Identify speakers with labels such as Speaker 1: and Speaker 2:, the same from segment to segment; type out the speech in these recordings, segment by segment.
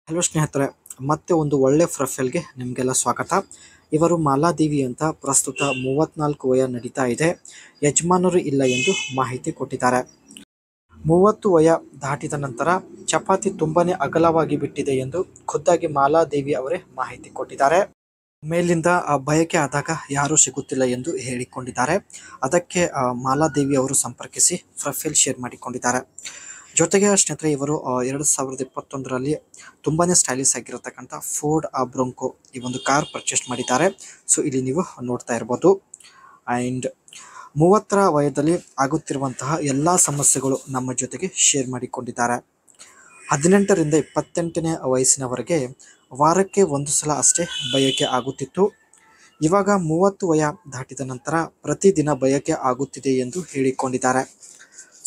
Speaker 1: Hello ಸ್ನೇಹಿತರೆ, ಮತ್ತೆ ಒಂದು ಒಳ್ಳೆ ಪ್ರೊಫೈಲ್ಗೆ ನಿಮಗೆಲ್ಲ ಸ್ವಾಗತ. ಇವರು ಮಾಲಾದೇವಿ ಅಂತ ಪ್ರಸ್ತುತ 34 ವಯ ನಡೀತಾ ಇದೆ. ಯಜಮಾನರು ಇಲ್ಲ ಎಂದು ಮಾಹಿತಿ ಕೊಟ್ಟಿದ್ದಾರೆ. 30 ವಯ ದಾಟಿದ ನಂತರ ಚಪಾತಿ ತುಂಬಾನೇ ಅಗಲವಾಗಿ ಬಿಟ್ಟಿದೆ ಎಂದು ಖುದ್ದಾಗಿ ಮಾಲಾದೇವಿ ಅವರೇ ಮಾಹಿತಿ ಕೊಟ್ಟಿದ್ದಾರೆ. ಮೇಲಿಂದ ಬಯಕೆ ಆದಾಗ ಯಾರೂ ಸಿಗುತ್ತಿಲ್ಲ ಎಂದು ಹೇಳಿಕೊಂಡಿದ್ದಾರೆ. ಅದಕ್ಕೆ ಮಾಲಾದೇವಿ ಅವರು ಸಂಪರ್ಕಿಸಿ ಪ್ರೊಫೈಲ್ ಶೇರ್ ಮಾಡಿಕೊಂಡಿದ್ದಾರೆ. ಜೊತೆಗೆ ಸ್ನೇಹಿತರೆ, ಇವರು 2021ರಲ್ಲಿ ತುಂಬಾನೇ ಸ್ಟೈಲಿಶ್ ಆಗಿರತಕ್ಕಂಥ ಫೋರ್ಡ್ ಬ್ರೊಂಕೋ ಈ ಒಂದು ಕಾರ್ ಪರ್ಚೇಸ್ ಮಾಡಿದ್ದಾರೆ. ಸೊ ಇಲ್ಲಿ ನೀವು ನೋಡ್ತಾ ಇರ್ಬೋದು. ಆ್ಯಂಡ್ 30ರ ವಯದಲ್ಲಿ ಆಗುತ್ತಿರುವಂತಹ ಎಲ್ಲ ಸಮಸ್ಯೆಗಳು ನಮ್ಮ ಜೊತೆಗೆ ಶೇರ್ ಮಾಡಿಕೊಂಡಿದ್ದಾರೆ. 18ರಿಂದ 28ನೇ ವಯಸ್ಸಿನವರೆಗೆ ವಾರಕ್ಕೆ ಒಂದು ಸಲ ಅಷ್ಟೇ ಬಯಕೆ ಆಗುತ್ತಿತ್ತು. ಇವಾಗ 30 ವಯ ದಾಟಿದ ನಂತರ ಪ್ರತಿದಿನ ಬಯಕೆ ಆಗುತ್ತಿದೆ ಎಂದು ಹೇಳಿಕೊಂಡಿದ್ದಾರೆ.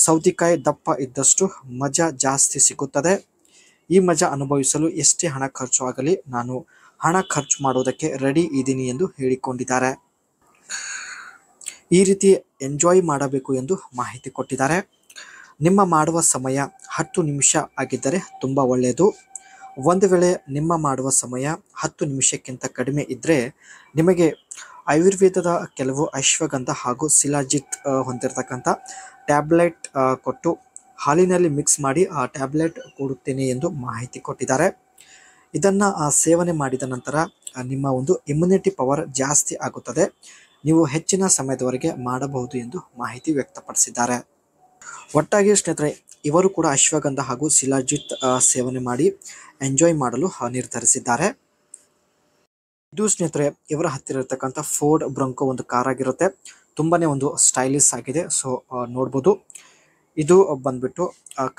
Speaker 1: ಸೌತೆಕಾಯಿ ದಪ್ಪ ಇದ್ದಷ್ಟು ಮಜಾ ಜಾಸ್ತಿ ಸಿಗುತ್ತದೆ. ಈ ಮಜಾ ಅನುಭವಿಸಲು ಎಷ್ಟೇ ಹಣ ಖರ್ಚು ಆಗಲಿ ನಾನು ಹಣ ಖರ್ಚು ಮಾಡೋದಕ್ಕೆ ರೆಡಿ ಇದ್ದೀನಿ ಎಂದು ಹೇಳಿಕೊಂಡಿದ್ದಾರೆ. ಈ ರೀತಿ ಎಂಜಾಯ್ ಮಾಡಬೇಕು ಎಂದು ಮಾಹಿತಿ ಕೊಟ್ಟಿದ್ದಾರೆ. ನಿಮ್ಮ ಮಾಡುವ ಸಮಯ 10 ನಿಮಿಷ ಆಗಿದ್ದರೆ ತುಂಬ ಒಳ್ಳೆಯದು. ಒಂದು ವೇಳೆ ನಿಮ್ಮ ಮಾಡುವ ಸಮಯ 10 ನಿಮಿಷಕ್ಕಿಂತ ಕಡಿಮೆ ಇದ್ದರೆ ನಿಮಗೆ ಆಯುರ್ವೇದದ ಕೆಲವು ಅಶ್ವಗಂಧ ಹಾಗೂ ಶಿಲಾಜಿತ್ ಹೊಂದಿರತಕ್ಕಂಥ ಟ್ಯಾಬ್ಲೆಟ್ ಕೊಟ್ಟು ಹಾಲಿನಲ್ಲಿ ಮಿಕ್ಸ್ ಮಾಡಿ ಆ ಟ್ಯಾಬ್ಲೆಟ್ ಕೊಡುತ್ತೇನೆ ಎಂದು ಮಾಹಿತಿ ಕೊಟ್ಟಿದ್ದಾರೆ. ಇದನ್ನು ಸೇವನೆ ಮಾಡಿದ ನಂತರ ನಿಮ್ಮ ಒಂದು ಇಮ್ಯುನಿಟಿ ಪವರ್ ಜಾಸ್ತಿ ಆಗುತ್ತದೆ. ನೀವು ಹೆಚ್ಚಿನ ಸಮಯದವರೆಗೆ ಮಾಡಬಹುದು ಎಂದು ಮಾಹಿತಿ ವ್ಯಕ್ತಪಡಿಸಿದ್ದಾರೆ. ಒಟ್ಟಾಗಿ ಸ್ನೇಹಿತರೆ, ಇವರು ಕೂಡ ಅಶ್ವಗಂಧ ಹಾಗೂ ಶಿಲಾಜಿತ್ ಸೇವನೆ ಮಾಡಿ ಎಂಜಾಯ್ ಮಾಡಲು ನಿರ್ಧರಿಸಿದ್ದಾರೆ. ಇದು ಸ್ನೇಹಿತರೆ, ಇವರ ಹತ್ತಿರ ಇರತಕ್ಕಂಥ ಫೋರ್ಡ್ ಬ್ರೊಂಕೋ ಒಂದು ಕಾರ್ ಆಗಿರುತ್ತೆ. ತುಂಬಾನೇ ಒಂದು ಸ್ಟೈಲಿಶ್ ಆಗಿದೆ. ಸೊ ನೋಡ್ಬೋದು, ಇದು ಬಂದ್ಬಿಟ್ಟು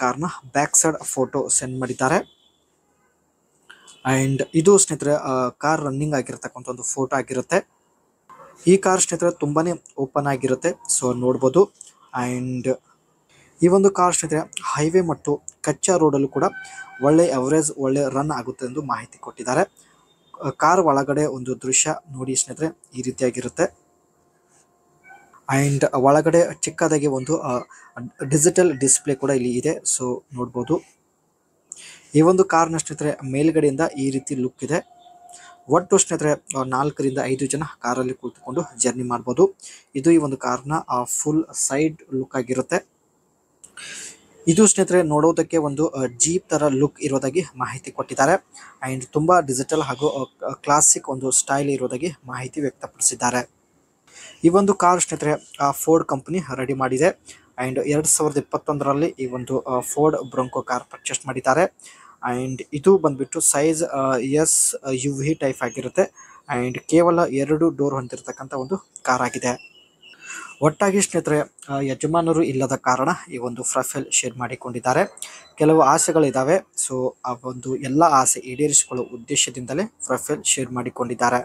Speaker 1: ಕಾರ್ನ ಬ್ಯಾಕ್ ಸೈಡ್ ಫೋಟೋ ಸೆಂಡ್ ಮಾಡಿದ್ದಾರೆ. ಆ್ಯಂಡ್ ಇದು ಸ್ನೇಹಿತರೆ ಕಾರ್ ರನ್ನಿಂಗ್ ಆಗಿರತಕ್ಕಂಥ ಒಂದು ಫೋಟೋ ಆಗಿರುತ್ತೆ. ಈ ಕಾರ್ ಸ್ನೇಹಿತರೆ ತುಂಬಾನೇ ಓಪನ್ ಆಗಿರುತ್ತೆ. ಸೊ ನೋಡ್ಬೋದು. ಆ್ಯಂಡ್ ಈ ಒಂದು ಕಾರ್ ಸ್ನೇಹಿತರೆ ಹೈವೇ ಮತ್ತು ಕಚ್ಚಾ ರೋಡಲ್ಲೂ ಕೂಡ ಒಳ್ಳೆ ಅವರೇಜ್ ಒಳ್ಳೆ ರನ್ ಆಗುತ್ತೆ ಎಂದು ಮಾಹಿತಿ ಕೊಟ್ಟಿದ್ದಾರೆ. ಕಾರ್ ಒಳಗಡೆ ಒಂದು ದೃಶ್ಯ ನೋಡಿ ಸ್ನೇಹಿತರೆ, ಈ ರೀತಿಯಾಗಿರುತ್ತೆ. ಆ್ಯಂಡ್ ಒಳಗಡೆ ಚಿಕ್ಕದಾಗಿ ಒಂದು ಡಿಜಿಟಲ್ ಡಿಸ್ಪ್ಲೇ ಕೂಡ ಇಲ್ಲಿ ಇದೆ. ಸೊ ನೋಡ್ಬೋದು, ಈ ಒಂದು ಕಾರ್ನ ಸ್ನೇಹಿತರೆ ಮೇಲ್ಗಡೆಯಿಂದ ಈ ರೀತಿ ಲುಕ್ ಇದೆ. ಒಟ್ಟು ಸ್ನೇಹಿತರೆ 4ರಿಂದ 5 ಜನ ಕಾರಲ್ಲಿ ಕುಳಿತುಕೊಂಡು ಜರ್ನಿ ಮಾಡ್ಬೋದು. ಇದು ಈ ಒಂದು ಕಾರ್ನ ಫುಲ್ ಸೈಡ್ ಲುಕ್ ಆಗಿರುತ್ತೆ. ಇದು ಸ್ನೇಹಿತರೆ ನೋಡೋದಕ್ಕೆ ಒಂದು ಜೀಪ್ ತರ ಲುಕ್ ಇರೋದಾಗಿ ಮಾಹಿತಿ ಕೊಟ್ಟಿದ್ದಾರೆ. ಆ್ಯಂಡ್ ತುಂಬಾ ಡಿಜಿಟಲ್ ಹಾಗೂ ಕ್ಲಾಸಿಕ್ ಒಂದು ಸ್ಟೈಲ್ ಇರೋದಾಗಿ ಮಾಹಿತಿ ವ್ಯಕ್ತಪಡಿಸಿದ್ದಾರೆ. ಈ ಒಂದು ಕಾರ್ ಸ್ನೇಹಿತರೆ ಫೋರ್ಡ್ ಕಂಪನಿ ರೆಡಿ ಮಾಡಿದೆ. ಆ್ಯಂಡ್ 2021ರಲ್ಲಿ ಈ ಒಂದು ಫೋರ್ಡ್ ಬ್ರೊಂಕೋ ಕಾರ್ ಪರ್ಚೇಸ್ ಮಾಡಿದ್ದಾರೆ. ಆ್ಯಂಡ್ ಇದು ಬಂದ್ಬಿಟ್ಟು ಸೈಜ್ SUV ಟೈಪ್ ಆಗಿರುತ್ತೆ. ಆ್ಯಂಡ್ ಕೇವಲ 2 ಡೋರ್ ಹೊಂದಿರತಕ್ಕಂಥ ಒಂದು ಕಾರ್ ಆಗಿದೆ. ಒಟ್ಟಾಗಿ ಸ್ನೇಹಿತರೆ, ಯಜಮಾನರು ಇಲ್ಲದ ಕಾರಣ ಈ ಒಂದು ಪ್ರೊಫೈಲ್ ಶೇರ್ ಮಾಡಿಕೊಂಡಿದ್ದಾರೆ. ಕೆಲವು ಆಸೆಗಳಿದ್ದಾವೆ. ಸೊ ಆ ಒಂದು ಎಲ್ಲ ಆಸೆ ಈಡೇರಿಸಿಕೊಳ್ಳುವ ಉದ್ದೇಶದಿಂದಲೇ ಪ್ರೊಫೈಲ್ ಶೇರ್ ಮಾಡಿಕೊಂಡಿದ್ದಾರೆ.